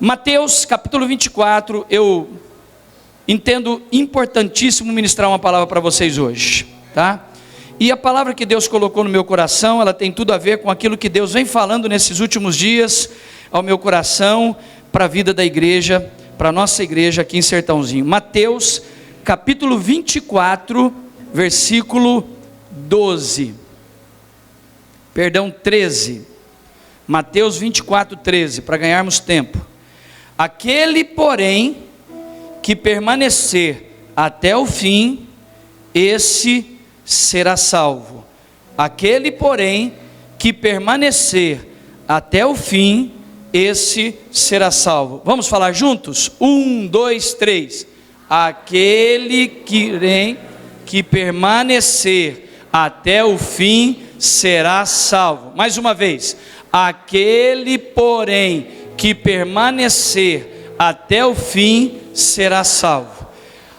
Mateus capítulo 24, eu entendo importantíssimo ministrar uma palavra para vocês hoje, tá? E a palavra que Deus colocou no meu coração, ela tem tudo a ver com aquilo que Deus vem falando nesses últimos dias ao meu coração, para a vida da igreja, para a nossa igreja aqui em Sertãozinho. Mateus capítulo 24, versículo 13. Mateus 24, 13, para ganharmos tempo. Aquele, porém, que permanecer até o fim, esse será salvo. Aquele, porém, que permanecer até o fim, esse será salvo. Vamos falar juntos? 1, 2, 3. Aquele que permanecer até o fim será salvo. Mais uma vez. Aquele, porém, que permanecer até o fim será salvo.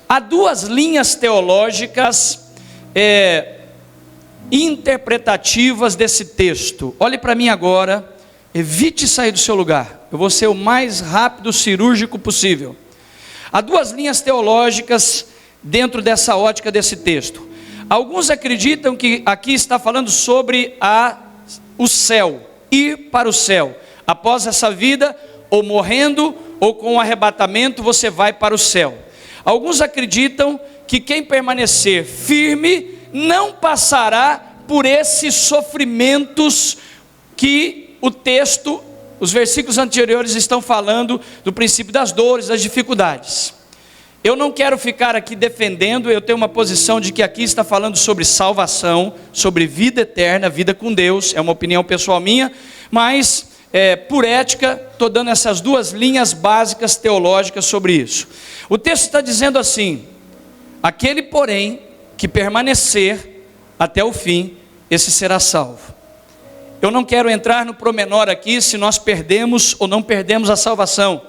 Há duas linhas teológicas interpretativas desse texto. Olhe para mim agora, evite sair do seu lugar. Eu vou ser o mais rápido, cirúrgico possível. Há duas linhas teológicas dentro dessa ótica desse texto. Alguns acreditam que aqui está falando sobre o céu, ir para o céu. Após essa vida, ou morrendo, ou com o arrebatamento, você vai para o céu. Alguns acreditam que quem permanecer firme não passará por esses sofrimentos que o texto, os versículos anteriores estão falando do princípio das dores, das dificuldades. Eu não quero ficar aqui defendendo, eu tenho uma posição de que aqui está falando sobre salvação, sobre vida eterna, vida com Deus, é uma opinião pessoal minha, mas por ética, estou dando essas duas linhas básicas teológicas sobre isso. O texto está dizendo assim: aquele, porém, que permanecer até o fim, esse será salvo. Eu não quero entrar no pormenor aqui, se nós perdemos ou não perdemos a salvação.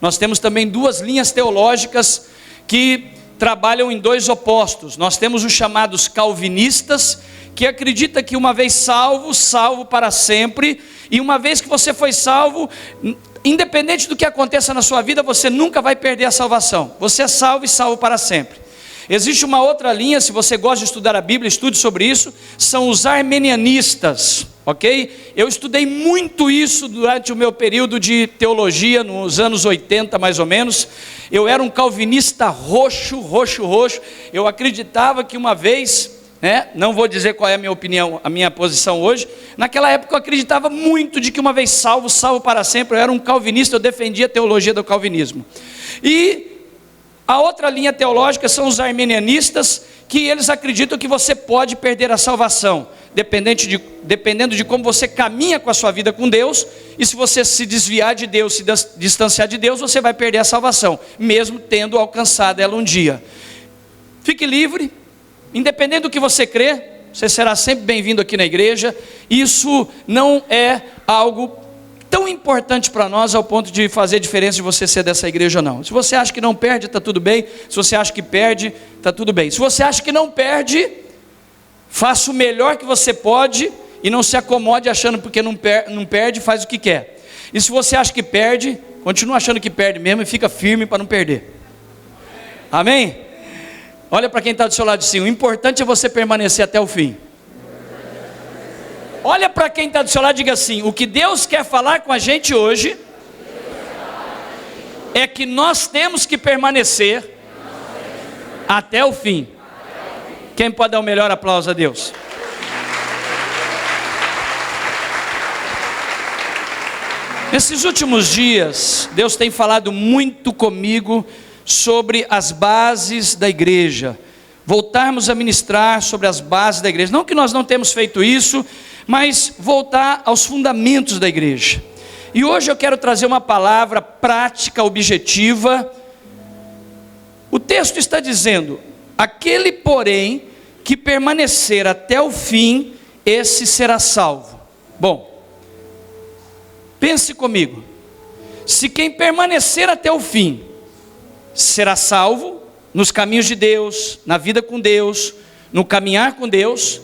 Nós temos também duas linhas teológicas que trabalham em dois opostos. Nós temos os chamados calvinistas, que acredita que uma vez salvo, salvo para sempre, e uma vez que você foi salvo, independente do que aconteça na sua vida, você nunca vai perder a salvação. Você é salvo e salvo para sempre. Existe uma outra linha, se você gosta de estudar a Bíblia, estude sobre isso, são os arminianistas, ok? Eu estudei muito isso durante o meu período de teologia, nos anos 80 mais ou menos. Eu era um calvinista roxo, eu acreditava que uma vez, não vou dizer qual é a minha opinião, a minha posição hoje, naquela época eu acreditava muito de que uma vez salvo, salvo para sempre. Eu era um calvinista, eu defendia a teologia do calvinismo. E a outra linha teológica são os arminianistas, que eles acreditam que você pode perder a salvação, dependendo de como você caminha com a sua vida com Deus, e se você se desviar de Deus, se distanciar de Deus, você vai perder a salvação, mesmo tendo alcançado ela um dia. Fique livre, independente do que você crê, você será sempre bem-vindo aqui na igreja. Isso não é algo tão importante para nós ao ponto de fazer diferença de você ser dessa igreja ou não. Se você acha que não perde, está tudo bem. Se você acha que perde, está tudo bem. Se você acha que não perde, faça o melhor que você pode e não se acomode achando porque não perde, faz o que quer. E se você acha que perde, continua achando que perde mesmo e fica firme para não perder. Amém? Olha para quem está do seu lado assim: o importante é você permanecer até o fim. Olha para quem está do seu lado e diga assim: o que Deus quer falar com a gente hoje é que nós temos que permanecer até o fim. Quem pode dar o melhor aplauso a Deus? Nesses últimos dias, Deus tem falado muito comigo sobre as bases da igreja. Voltarmos a ministrar sobre as bases da igreja. Não que nós não temos feito isso, mas voltar aos fundamentos da igreja. E hoje eu quero trazer uma palavra prática, objetiva. O texto está dizendo: aquele, porém, que permanecer até o fim, esse será salvo. Bom, pense comigo. Se quem permanecer até o fim será salvo, nos caminhos de Deus, na vida com Deus, no caminhar com Deus,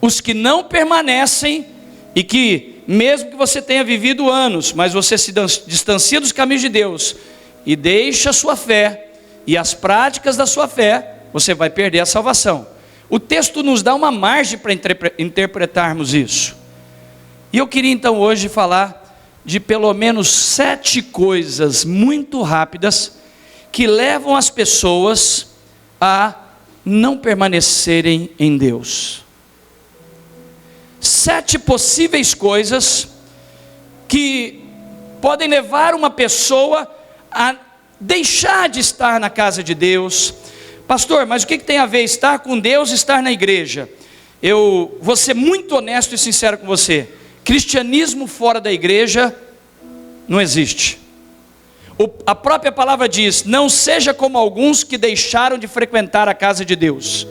os que não permanecem e que mesmo que você tenha vivido anos, mas você se distancia dos caminhos de Deus e deixa a sua fé e as práticas da sua fé, você vai perder a salvação. O texto nos dá uma margem para interpretarmos isso. E eu queria então hoje falar de pelo menos 7 coisas muito rápidas que levam as pessoas a não permanecerem em Deus. 7 possíveis coisas que podem levar uma pessoa a deixar de estar na casa de Deus. Pastor, mas o que tem a ver estar com Deus e estar na igreja? Eu vou ser muito honesto e sincero com você. Cristianismo fora da igreja não existe. A própria palavra diz: não seja como alguns que deixaram de frequentar a casa de Deus.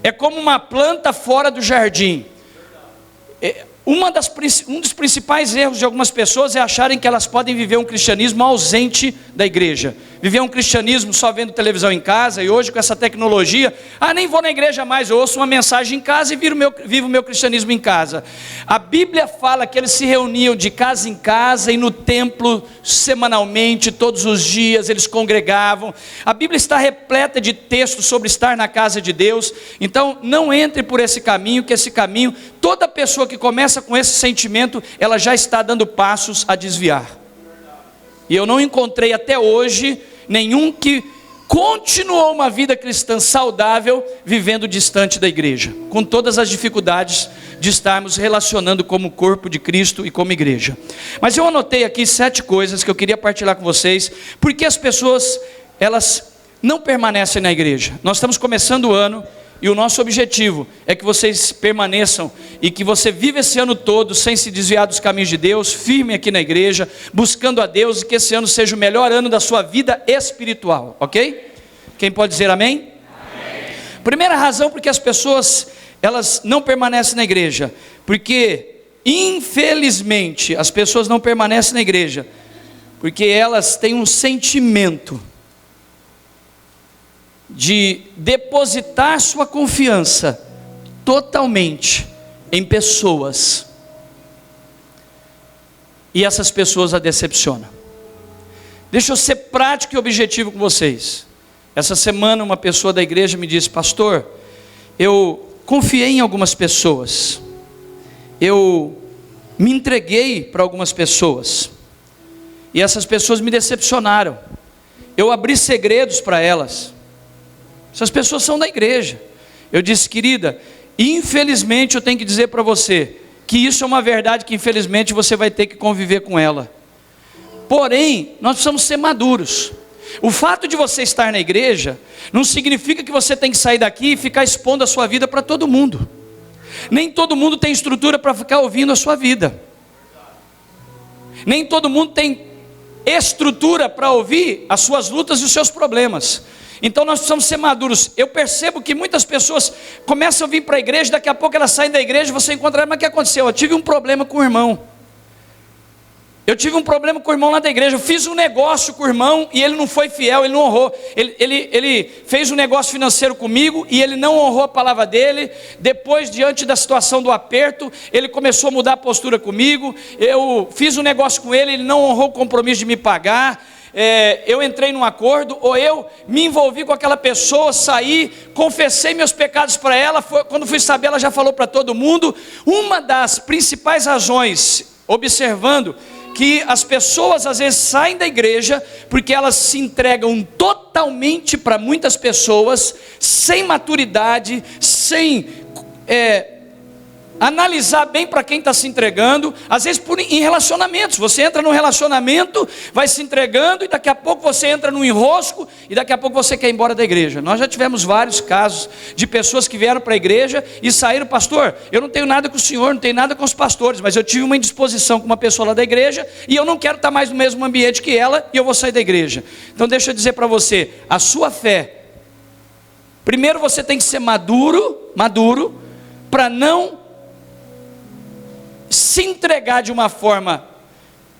É como uma planta fora do jardim. Um dos principais erros de algumas pessoas é acharem que elas podem viver um cristianismo ausente da igreja, viver um cristianismo só vendo televisão em casa. E hoje com essa tecnologia, nem vou na igreja mais, eu ouço uma mensagem em casa e vivo o meu cristianismo em casa. A Bíblia fala que eles se reuniam de casa em casa e no templo semanalmente, todos os dias eles congregavam. A Bíblia está repleta de textos sobre estar na casa de Deus. Então não entre por esse caminho, que esse caminho, toda pessoa que começa com esse sentimento, ela já está dando passos a desviar. E eu não encontrei até hoje nenhum que continuou uma vida cristã saudável, vivendo distante da igreja, com todas as dificuldades de estarmos relacionando como corpo de Cristo e como igreja. Mas eu anotei aqui 7 coisas que eu queria partilhar com vocês, porque as pessoas, elas não permanecem na igreja. Nós estamos começando o ano, e o nosso objetivo é que vocês permaneçam e que você viva esse ano todo sem se desviar dos caminhos de Deus, firme aqui na igreja, buscando a Deus, e que esse ano seja o melhor ano da sua vida espiritual, ok? Quem pode dizer amém? Amém. Primeira razão porque as pessoas, elas não permanecem na igreja, porque infelizmente as pessoas não permanecem na igreja, porque elas têm um sentimento de depositar sua confiança totalmente em pessoas, e essas pessoas a decepcionam. Deixa eu ser prático e objetivo com vocês. Essa semana uma pessoa da igreja me disse: pastor, eu confiei em algumas pessoas, eu me entreguei para algumas pessoas, e essas pessoas me decepcionaram. Eu abri segredos para elas. Essas pessoas são da igreja. Eu disse: querida, infelizmente eu tenho que dizer para você que isso é uma verdade, que infelizmente você vai ter que conviver com ela. Porém, nós precisamos ser maduros. O fato de você estar na igreja não significa que você tem que sair daqui e ficar expondo a sua vida para todo mundo. Nem todo mundo tem estrutura para ficar ouvindo a sua vida. Nem todo mundo tem estrutura para ouvir as suas lutas e os seus problemas. Então nós precisamos ser maduros. Eu percebo que muitas pessoas começam a vir para a igreja, daqui a pouco elas saem da igreja e você encontra: mas o que aconteceu? Eu tive um problema com o irmão. Eu tive um problema com o irmão lá da igreja. Eu fiz um negócio com o irmão e ele não foi fiel, ele não honrou. Ele fez um negócio financeiro comigo e ele não honrou a palavra dele. Depois, diante da situação do aperto, ele começou a mudar a postura comigo. Eu fiz um negócio com ele, ele não honrou o compromisso de me pagar. Eu entrei num acordo, ou eu me envolvi com aquela pessoa, saí, confessei meus pecados para ela. Quando fui saber, ela já falou para todo mundo. Uma das principais razões, observando que as pessoas às vezes saem da igreja, porque elas se entregam totalmente para muitas pessoas, sem maturidade, sem analisar bem para quem está se entregando. Às vezes em relacionamentos, você entra num relacionamento, vai se entregando, e daqui a pouco você entra num enrosco, e daqui a pouco você quer ir embora da igreja. Nós já tivemos vários casos de pessoas que vieram para a igreja e saíram: pastor, eu não tenho nada com o senhor, não tenho nada com os pastores, mas eu tive uma indisposição com uma pessoa lá da igreja, e eu não quero estar mais no mesmo ambiente que ela, e eu vou sair da igreja. Então deixa eu dizer para você, a sua fé, primeiro você tem que ser maduro, para não se entregar de uma forma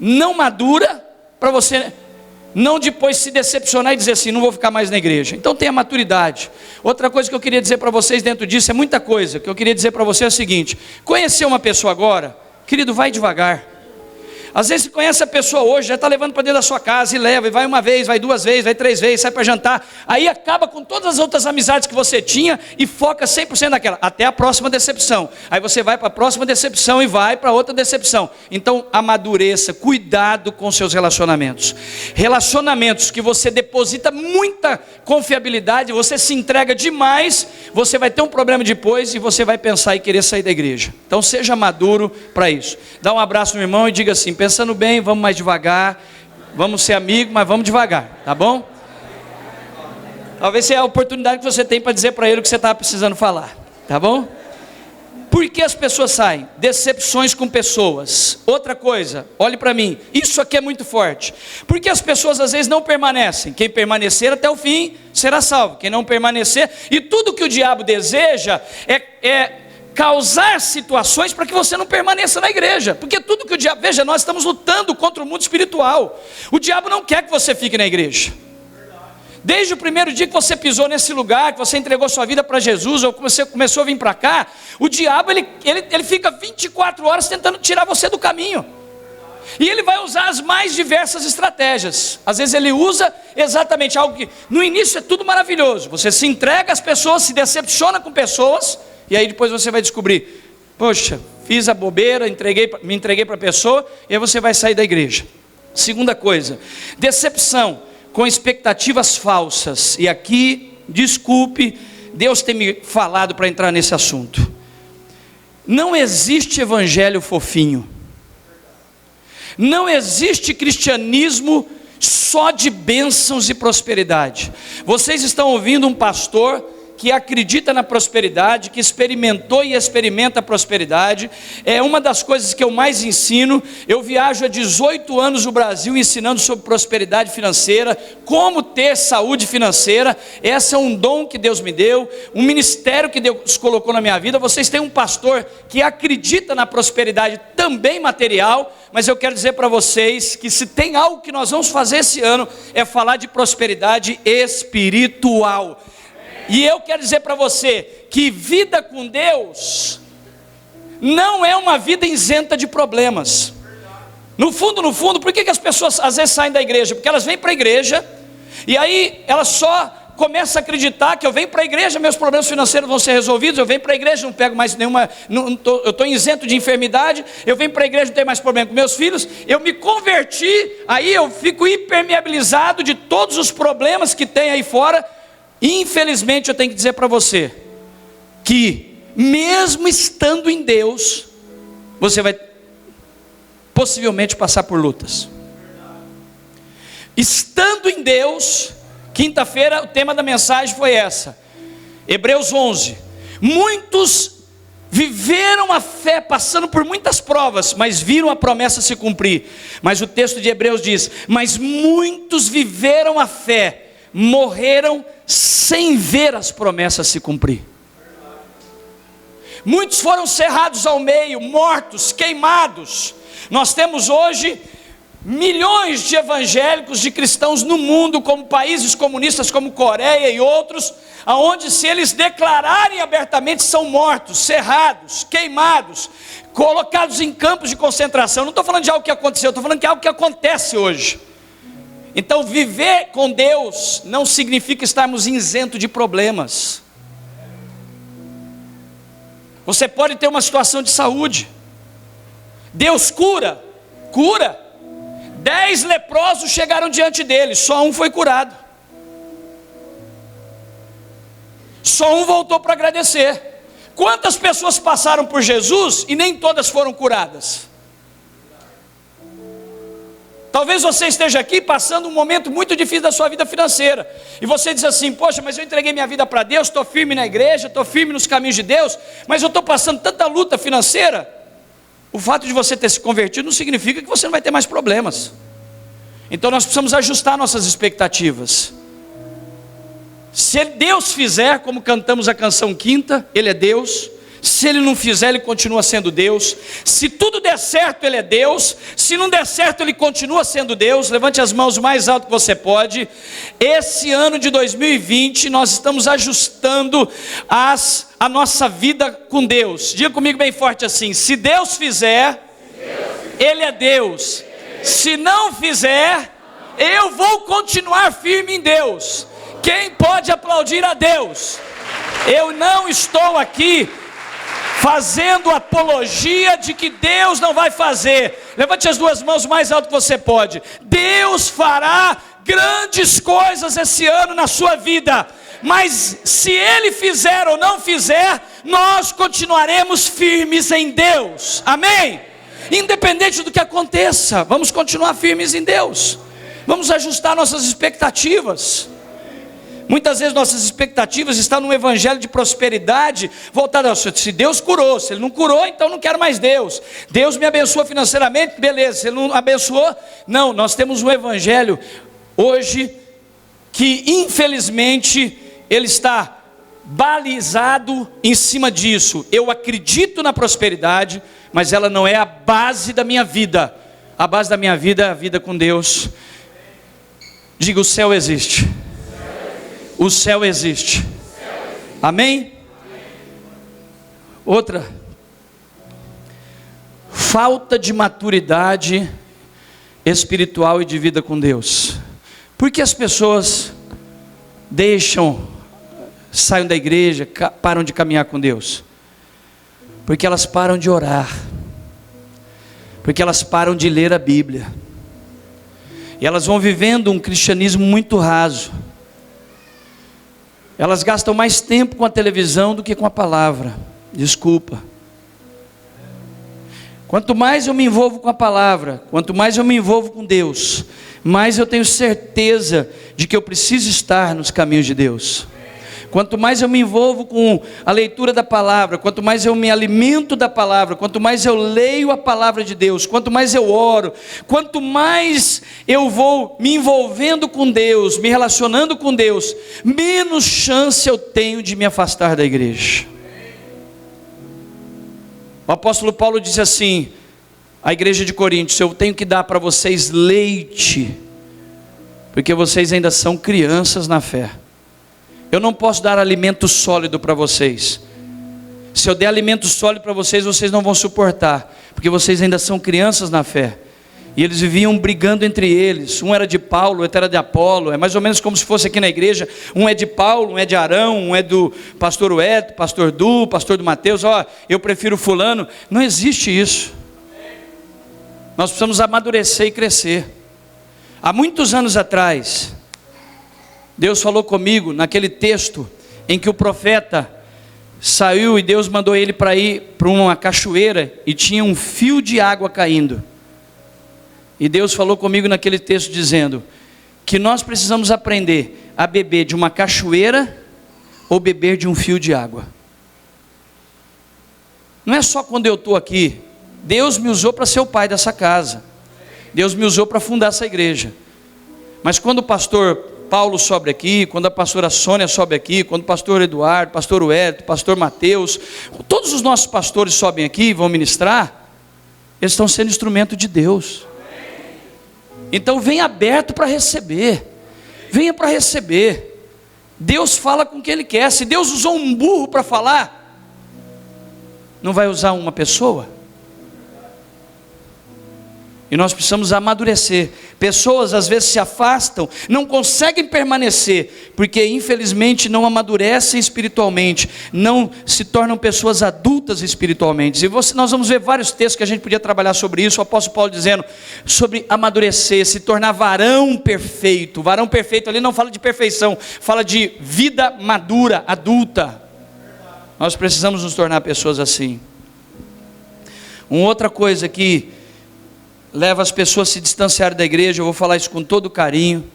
não madura, para você não depois se decepcionar e dizer assim: não vou ficar mais na igreja. Então tenha maturidade. Outra coisa que eu queria dizer para vocês dentro disso, é muita coisa, que eu queria dizer para você é o seguinte: conhecer uma pessoa agora Querido, vai devagar. Às vezes você conhece a pessoa hoje, já está levando para dentro da sua casa e leva, e vai uma vez, vai duas vezes, vai três vezes, sai para jantar, aí acaba com todas as outras amizades que você tinha e foca 100% naquela, até a próxima decepção. Aí você vai para a próxima decepção e vai para outra decepção. Então amadureça, cuidado com seus relacionamentos. Relacionamentos que você deposita muita confiabilidade, você se entrega demais, você vai ter um problema depois e você vai pensar em querer sair da igreja. Então seja maduro para isso. Dá um abraço no irmão e diga assim: pensando bem, vamos mais devagar, vamos ser amigos, mas vamos devagar, tá bom? Talvez seja a oportunidade que você tem para dizer para ele o que você estava precisando falar, tá bom? Por que as pessoas saem? Decepções com pessoas. Outra coisa, olhe para mim, isso aqui é muito forte. Por que as pessoas às vezes não permanecem? Quem permanecer até o fim será salvo, quem não permanecer, e tudo que o diabo deseja é causar situações para que você não permaneça na igreja, porque tudo que o diabo, veja, nós estamos lutando contra o mundo espiritual, o diabo não quer que você fique na igreja, desde o primeiro dia que você pisou nesse lugar, que você entregou sua vida para Jesus, ou que você começou a vir para cá, o diabo ele fica 24 horas tentando tirar você do caminho, e ele vai usar as mais diversas estratégias. Às vezes ele usa exatamente algo que no início é tudo maravilhoso, você se entrega às pessoas, se decepciona com pessoas, e aí depois você vai descobrir, poxa, fiz a bobeira, me entreguei para a pessoa, e aí você vai sair da igreja. Segunda coisa, decepção com expectativas falsas. E aqui, desculpe, Deus tem me falado para entrar nesse assunto. Não existe evangelho fofinho. Não existe cristianismo só de bênçãos e prosperidade. Vocês estão ouvindo um pastor que acredita na prosperidade, que experimentou e experimenta a prosperidade. É uma das coisas que eu mais ensino. Eu viajo há 18 anos no Brasil ensinando sobre prosperidade financeira, como ter saúde financeira. Esse é um dom que Deus me deu, um ministério que Deus colocou na minha vida. Vocês têm um pastor que acredita na prosperidade também material, mas eu quero dizer para vocês que se tem algo que nós vamos fazer esse ano, é falar de prosperidade espiritual. E eu quero dizer para você que vida com Deus não é uma vida isenta de problemas. No fundo, por que as pessoas às vezes saem da igreja? Porque elas vêm para a igreja e aí elas só começam a acreditar que eu venho para a igreja, meus problemas financeiros vão ser resolvidos, eu venho para a igreja, não pego mais nenhuma, eu estou isento de enfermidade, eu venho para a igreja, não tenho mais problema com meus filhos, eu me converti, aí eu fico impermeabilizado de todos os problemas que tem aí fora. Infelizmente eu tenho que dizer para você, que mesmo estando em Deus, você vai possivelmente passar por lutas. Estando em Deus, quinta-feira o tema da mensagem foi essa, Hebreus 11, muitos viveram a fé passando por muitas provas, mas viram a promessa se cumprir. Mas o texto de Hebreus diz, mas muitos viveram a fé, morreram sem ver as promessas se cumprir. Muitos foram cerrados ao meio, mortos, queimados. Nós temos hoje milhões de evangélicos, de cristãos no mundo, como países comunistas como Coreia e outros, aonde se eles declararem abertamente são mortos, cerrados, queimados, colocados em campos de concentração. Não estou falando de algo que aconteceu, estou falando de algo que acontece hoje. Então viver com Deus não significa estarmos isentos de problemas. Você pode ter uma situação de saúde, Deus cura. 10 leprosos chegaram diante dele, só um foi curado, só um voltou para agradecer. Quantas pessoas passaram por Jesus e nem todas foram curadas? Talvez você esteja aqui passando um momento muito difícil da sua vida financeira, e você diz assim, poxa, mas eu entreguei minha vida para Deus, estou firme na igreja, estou firme nos caminhos de Deus, mas eu estou passando tanta luta financeira. O fato de você ter se convertido não significa que você não vai ter mais problemas. Então nós precisamos ajustar nossas expectativas. Se Deus fizer, como cantamos a canção quinta, Ele é Deus. Se Ele não fizer, Ele continua sendo Deus. Se tudo der certo, Ele é Deus. Se não der certo, Ele continua sendo Deus. Levante as mãos o mais alto que você pode. Esse ano de 2020, nós estamos ajustando a nossa vida com Deus. Diga comigo bem forte assim, se Deus fizer, Ele é Deus. Se não fizer, eu vou continuar firme em Deus. Quem pode aplaudir a Deus? Eu não estou aqui fazendo apologia de que Deus não vai fazer. Levante as duas mãos o mais alto que você pode. Deus fará grandes coisas esse ano na sua vida, mas se Ele fizer ou não fizer, nós continuaremos firmes em Deus, amém? Independente do que aconteça, vamos continuar firmes em Deus, vamos ajustar nossas expectativas. Muitas vezes nossas expectativas estão num evangelho de prosperidade, voltado a, se Deus curou, se Ele não curou, então não quero mais Deus. Deus me abençoa financeiramente, beleza, se Ele não abençoou, não. Nós temos um evangelho hoje que infelizmente ele está balizado em cima disso. Eu acredito na prosperidade, mas ela não é a base da minha vida. A base da minha vida é a vida com Deus. Diga: o céu existe. O céu existe. Amém? Outra, falta de maturidade espiritual e de vida com Deus. Por que as pessoas saem da igreja, param de caminhar com Deus? Porque elas param de orar, porque elas param de ler a Bíblia, e elas vão vivendo um cristianismo muito raso. Elas gastam mais tempo com a televisão do que com a palavra. Desculpa. Quanto mais eu me envolvo com a palavra, quanto mais eu me envolvo com Deus, mais eu tenho certeza de que eu preciso estar nos caminhos de Deus. Quanto mais eu me envolvo com a leitura da palavra, quanto mais eu me alimento da palavra, quanto mais eu leio a palavra de Deus, quanto mais eu oro, quanto mais eu vou me envolvendo com Deus, me relacionando com Deus, menos chance eu tenho de me afastar da igreja. O apóstolo Paulo disse assim, à igreja de Coríntios: eu tenho que dar para vocês leite, porque vocês ainda são crianças na fé. Eu não posso dar alimento sólido para vocês. Se eu der alimento sólido para vocês, vocês não vão suportar, porque vocês ainda são crianças na fé. E eles viviam brigando entre eles. Um era de Paulo, outro era de Apolo. É mais ou menos como se fosse aqui na igreja: um é de Paulo, um é de Arão, um é do pastor Ueto, pastor Du, pastor do Mateus. Eu prefiro fulano. Não existe isso. Nós precisamos amadurecer e crescer. Há muitos anos atrás, Deus falou comigo naquele texto em que o profeta saiu e Deus mandou ele para ir para uma cachoeira e tinha um fio de água caindo. E Deus falou comigo naquele texto dizendo que nós precisamos aprender a beber de uma cachoeira ou beber de um fio de água. Não é só quando eu estou aqui. Deus me usou para ser o pai dessa casa. Deus me usou para fundar essa igreja. Mas quando o pastor Paulo sobe aqui, quando a pastora Sônia sobe aqui, quando o pastor Eduardo, pastor Uerto, pastor Mateus, todos os nossos pastores sobem aqui e vão ministrar, eles estão sendo instrumento de Deus. Então venha aberto para receber, venha para receber. Deus fala com quem Ele quer. Se Deus usou um burro para falar, não vai usar uma pessoa? E nós precisamos amadurecer. Pessoas às vezes se afastam, não conseguem permanecer, porque infelizmente não amadurecem espiritualmente, não se tornam pessoas adultas espiritualmente. E nós vamos ver vários textos que a gente podia trabalhar sobre isso. O apóstolo Paulo dizendo sobre amadurecer, se tornar varão perfeito. Varão perfeito ali não fala de perfeição, fala de vida madura, adulta. Nós precisamos nos tornar pessoas assim. Uma outra coisa que leva as pessoas a se distanciarem da igreja, eu vou falar isso com todo carinho,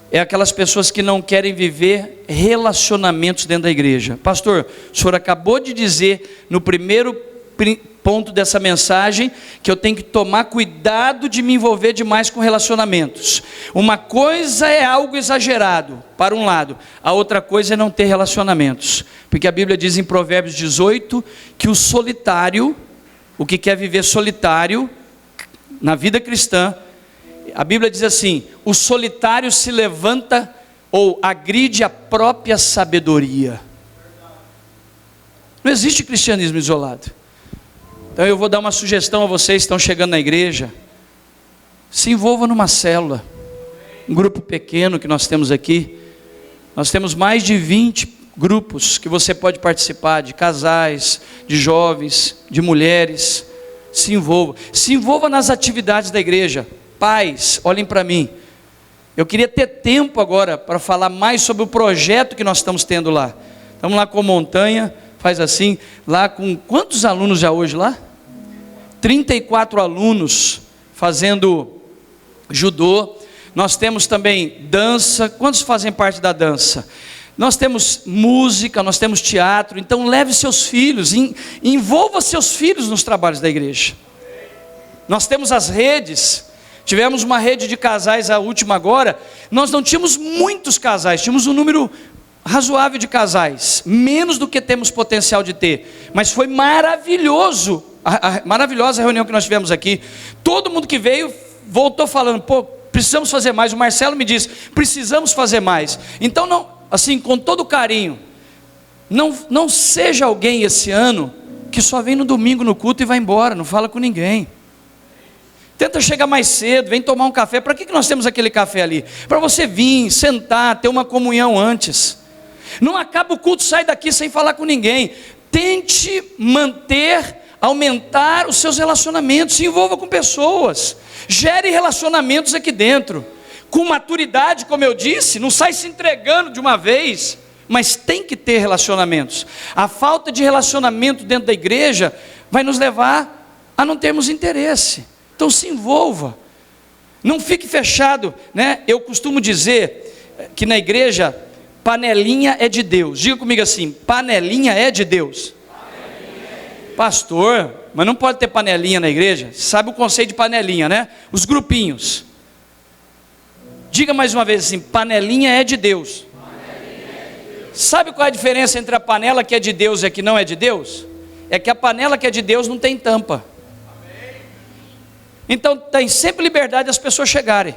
é aquelas pessoas que não querem viver relacionamentos dentro da igreja. Pastor, o senhor acabou de dizer no primeiro ponto dessa mensagem que eu tenho que tomar cuidado de me envolver demais com relacionamentos. Uma coisa é algo exagerado, para um lado, a outra coisa é não ter relacionamentos, porque a Bíblia diz em Provérbios 18 que o solitário, o que quer viver solitário na vida cristã, a Bíblia diz assim: o solitário se levanta ou agride a própria sabedoria. Não existe cristianismo isolado. Então eu vou dar uma sugestão a vocês que estão chegando na igreja. Se envolva numa célula, um grupo pequeno que nós temos aqui. Nós temos mais de 20 grupos que você pode participar, de casais, de jovens, de mulheres. Se envolva nas atividades da igreja. Pais, olhem para mim. Eu queria ter tempo agora para falar mais sobre o projeto que nós estamos tendo lá. Estamos lá com Montanha, faz assim, lá com quantos alunos já hoje lá? 34 alunos fazendo judô. Nós temos também dança. Quantos fazem parte da dança? Nós temos música, nós temos teatro. Então leve seus filhos, envolva seus filhos nos trabalhos da igreja. Nós temos as redes. Tivemos uma rede de casais, a última agora. Nós não tínhamos muitos casais, tínhamos um número razoável de casais, menos do que temos potencial de ter, mas foi maravilhoso, maravilhosa a reunião que nós tivemos aqui. Todo mundo que veio voltou falando: pô, precisamos fazer mais. O Marcelo me disse: precisamos fazer mais. Então, não, assim, com todo carinho, não seja alguém esse ano que só vem no domingo no culto e vai embora, não fala com ninguém. Tenta chegar mais cedo, vem tomar um café. Para que nós temos aquele café ali? Para você vir, sentar, ter uma comunhão antes. Não acaba o culto, sai daqui sem falar com ninguém. Tente aumentar os seus relacionamentos. Se envolva com pessoas. Gere relacionamentos aqui dentro. Com maturidade, como eu disse, não sai se entregando de uma vez, mas tem que ter relacionamentos. A falta de relacionamento dentro da igreja vai nos levar a não termos interesse. Então se envolva, não fique fechado, né? Eu costumo dizer que na igreja, panelinha é de Deus. Diga comigo assim: panelinha é de Deus. Pastor, mas não pode ter panelinha na igreja? Sabe o conceito de panelinha, né? Os grupinhos. Diga mais uma vez assim: panelinha é de Deus. Sabe qual é a diferença entre a panela que é de Deus e a que não é de Deus? É que a panela que é de Deus não tem tampa. Então tem sempre liberdade das pessoas chegarem.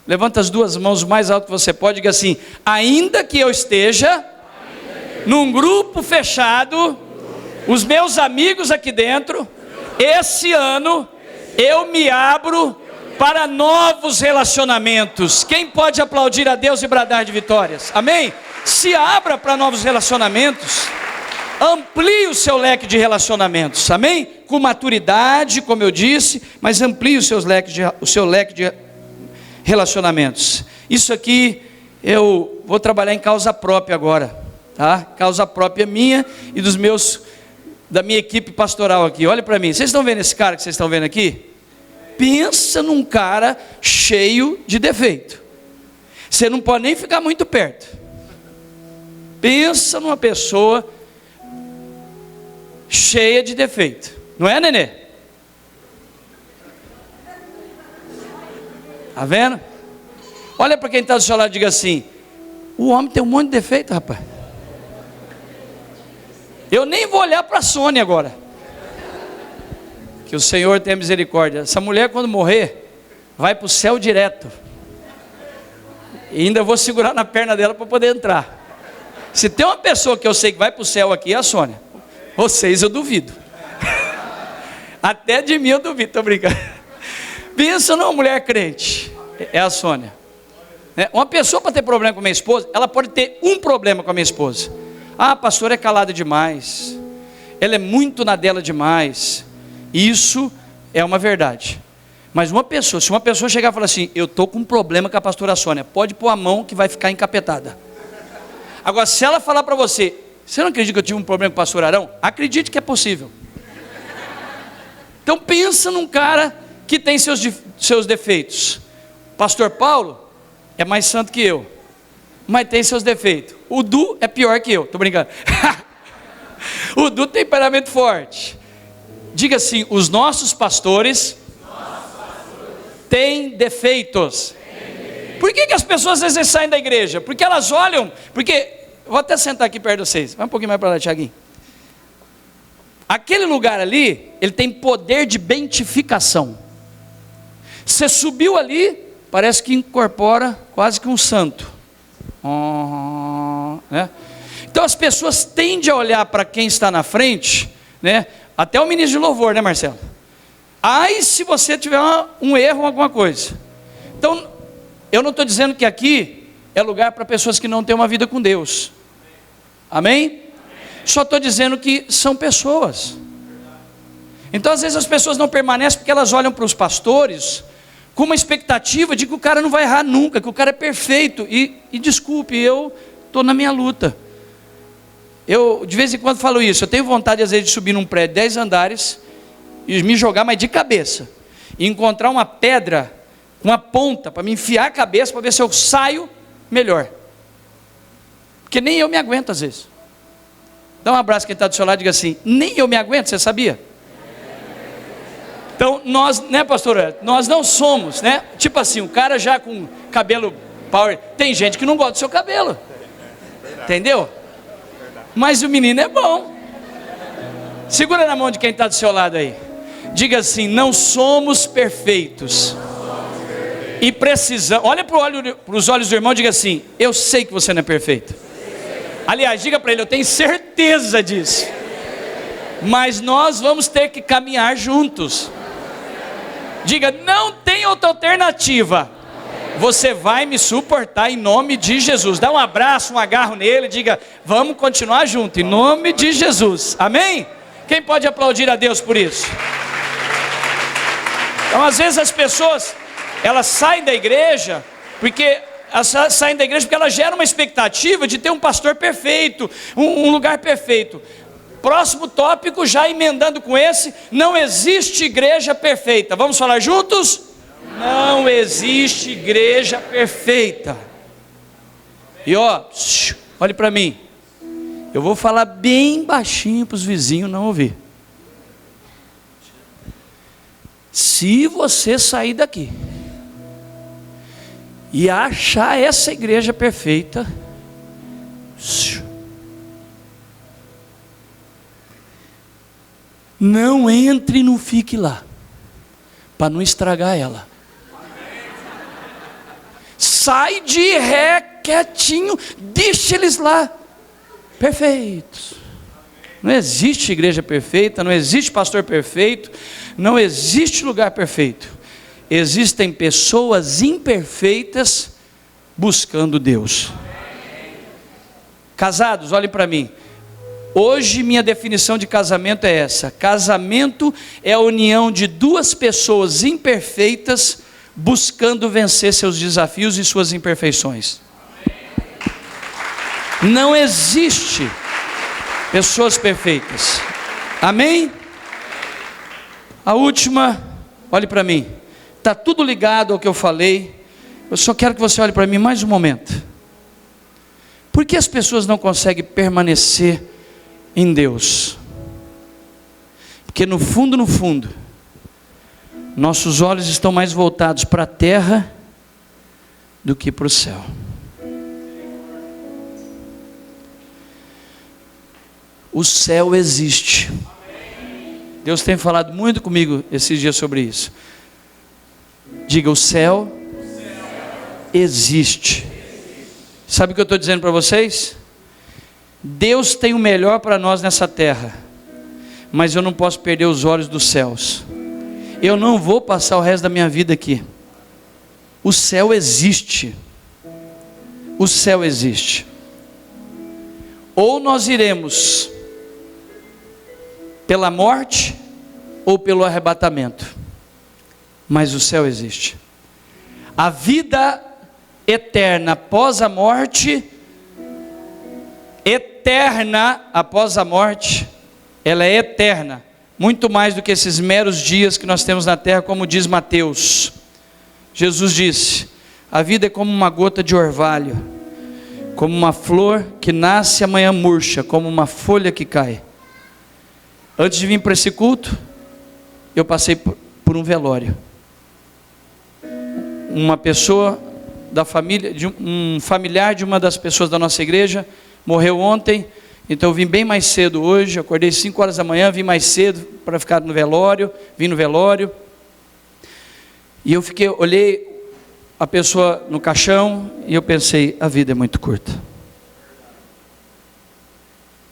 Levanta as duas mãos o mais alto que você pode e diga assim: ainda que eu esteja num grupo fechado, os meus amigos aqui dentro, esse ano eu me abro para novos relacionamentos. Quem pode aplaudir a Deus e bradar de vitórias? Amém? Se abra para novos relacionamentos. Amplie o seu leque de relacionamentos, amém? Com maturidade, como eu disse, mas amplie o seu leque de relacionamentos. Isso aqui eu vou trabalhar em causa própria agora, tá? Causa própria minha e da minha equipe pastoral aqui. Olha para mim, vocês estão vendo esse cara que vocês estão vendo aqui? Pensa num cara cheio de defeito. Você não pode nem ficar muito perto. Pensa numa pessoa cheia de defeito, não é, nenê? Tá vendo? Olha para quem está do seu lado e diga assim: o homem tem um monte de defeito, rapaz. Eu nem vou olhar para a Sônia agora, que o Senhor tenha misericórdia. Essa mulher, quando morrer, vai para o céu direto, e ainda vou segurar na perna dela para poder entrar. Se tem uma pessoa que eu sei que vai para o céu aqui, é a Sônia. Vocês eu duvido. Até de mim eu duvido, estou brincando. Pensa numa mulher crente, é a Sônia. Uma pessoa, para ter problema com a minha esposa, ela pode ter um problema com a minha esposa. Ah, a pastora é calada demais, ela é muito na dela demais. Isso é uma verdade. Mas se uma pessoa chegar e falar assim: eu estou com um problema com a pastora Sônia, pode pôr a mão que vai ficar encapetada. Agora, se ela falar para você: você não acredita que eu tive um problema com o pastor Arão? Acredite que é possível. Então pensa num cara que tem seus defeitos. Pastor Paulo é mais santo que eu, mas tem seus defeitos. O Du é pior que eu, estou brincando. O Du tem temperamento forte. Diga assim: os nossos pastores têm defeitos. Por que as pessoas às vezes saem da igreja? Porque elas olham, vou até sentar aqui perto de vocês. Vai um pouquinho mais para lá, Tiaguinho. Aquele lugar ali, ele tem poder de beatificação. Você subiu ali, parece que incorpora quase que um santo. Né? Então as pessoas tendem a olhar para quem está na frente, né? Até o ministro de louvor, né, Marcelo? Ai, se você tiver um erro, alguma coisa. Então, eu não estou dizendo que aqui é lugar para pessoas que não têm uma vida com Deus. Amém? Só estou dizendo que são pessoas. Então às vezes as pessoas não permanecem porque elas olham para os pastores com uma expectativa de que o cara não vai errar nunca, que o cara é perfeito. E desculpe, eu estou na minha luta. Eu de vez em quando falo isso. Eu tenho vontade às vezes de subir num prédio 10 andares e me jogar, mas de cabeça, e encontrar uma pedra, uma ponta para me enfiar a cabeça, para ver se eu saio melhor. Porque nem eu me aguento às vezes. Dá um abraço quem está do seu lado e diga assim: nem eu me aguento, você sabia? Então nós, né, pastor, nós não somos, né, tipo assim, um cara já com cabelo power. Tem gente que não gosta do seu cabelo, entendeu? Mas o menino é bom. Segura na mão de quem está do seu lado aí, diga assim: não somos perfeitos e precisamos. Olha para os olhos do irmão e diga assim: eu sei que você não é perfeito. Aliás, diga para ele: eu tenho certeza disso. Mas nós vamos ter que caminhar juntos. Diga: não tem outra alternativa. Você vai me suportar em nome de Jesus. Dá um abraço, um agarro nele, diga: vamos continuar junto em nome de Jesus. Amém? Quem pode aplaudir a Deus por isso? Então às vezes as pessoas, elas saem da igreja porque elas geram uma expectativa de ter um pastor perfeito, um lugar perfeito. Próximo tópico, já emendando com esse: não existe igreja perfeita. Vamos falar juntos? Não existe igreja perfeita. E olhe para mim. Eu vou falar bem baixinho para os vizinhos não ouvir. Se você sair daqui e achar essa igreja perfeita, não entre e não fique lá, para não estragar ela. Sai de ré quietinho, deixa eles lá, perfeitos. Não existe igreja perfeita, não existe pastor perfeito, não existe lugar perfeito. Existem pessoas imperfeitas buscando Deus. Casados, olhem para mim. Hoje minha definição de casamento é essa: casamento é a união de duas pessoas imperfeitas buscando vencer seus desafios e suas imperfeições. Não existe pessoas perfeitas. Amém? A última, olhe para mim. Está tudo ligado ao que eu falei. Eu só quero que você olhe para mim mais um momento. Por que as pessoas não conseguem permanecer em Deus? Porque no fundo, nossos olhos estão mais voltados para a terra do que para o céu. O céu existe. Deus tem falado muito comigo esses dias sobre isso. Diga: o céu existe. Sabe o que eu estou dizendo para vocês? Deus tem o melhor para nós nessa terra, mas eu não posso perder os olhos dos céus. Eu não vou passar o resto da minha vida aqui. O céu existe. O céu existe. Ou nós iremos pela morte ou pelo arrebatamento, mas o céu existe. A vida eterna após a morte, eterna após a morte, ela é eterna, muito mais do que esses meros dias que nós temos na terra, como diz Mateus. Jesus disse: a vida é como uma gota de orvalho, como uma flor que nasce amanhã murcha, como uma folha que cai. Antes de vir para esse culto, eu passei por um velório. Uma pessoa da família, um familiar de uma das pessoas da nossa igreja, morreu ontem. Então eu vim bem mais cedo hoje, acordei 5 horas da manhã, vim mais cedo para ficar no velório, vim no velório. E eu olhei a pessoa no caixão e eu pensei: a vida é muito curta.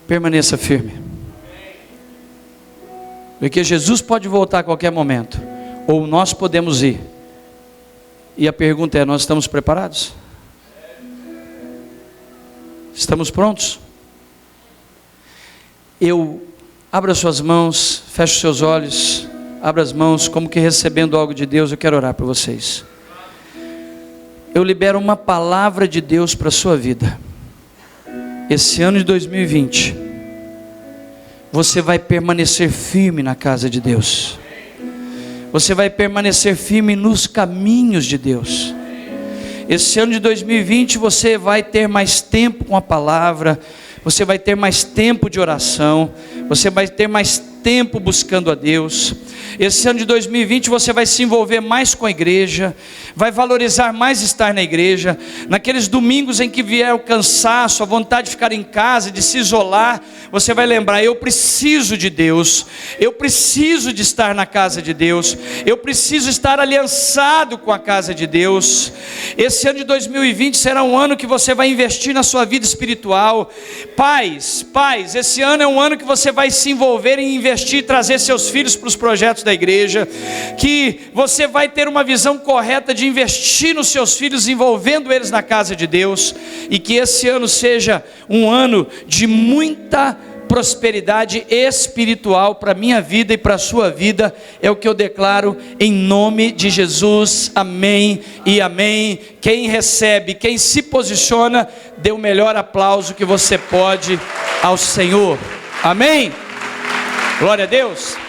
Permaneça firme. Porque Jesus pode voltar a qualquer momento, ou nós podemos ir. E a pergunta é: nós estamos preparados? Estamos prontos? Abra suas mãos, feche os seus olhos, abra as mãos, como que recebendo algo de Deus. Eu quero orar por vocês. Eu libero uma palavra de Deus para a sua vida. Esse ano de 2020, você vai permanecer firme na casa de Deus. Você vai permanecer firme nos caminhos de Deus. Esse ano de 2020 você vai ter mais tempo com a palavra, você vai ter mais tempo de oração, você vai ter mais tempo buscando a Deus. Esse ano de 2020 você vai se envolver mais com a igreja, vai valorizar mais estar na igreja. Naqueles domingos em que vier o cansaço, a vontade de ficar em casa, de se isolar, você vai lembrar: eu preciso de Deus, eu preciso de estar na casa de Deus, eu preciso estar aliançado com a casa de Deus. Esse ano de 2020 será um ano que você vai investir na sua vida espiritual. Pais, esse ano é um ano que você vai se envolver em investir, trazer seus filhos para os projetos da igreja, que você vai ter uma visão correta de investir nos seus filhos, envolvendo eles na casa de Deus, e que esse ano seja um ano de muita prosperidade espiritual para a minha vida e para a sua vida. É o que eu declaro em nome de Jesus, amém e amém. Quem recebe, quem se posiciona, dê o melhor aplauso que você pode ao Senhor, amém? Glória a Deus.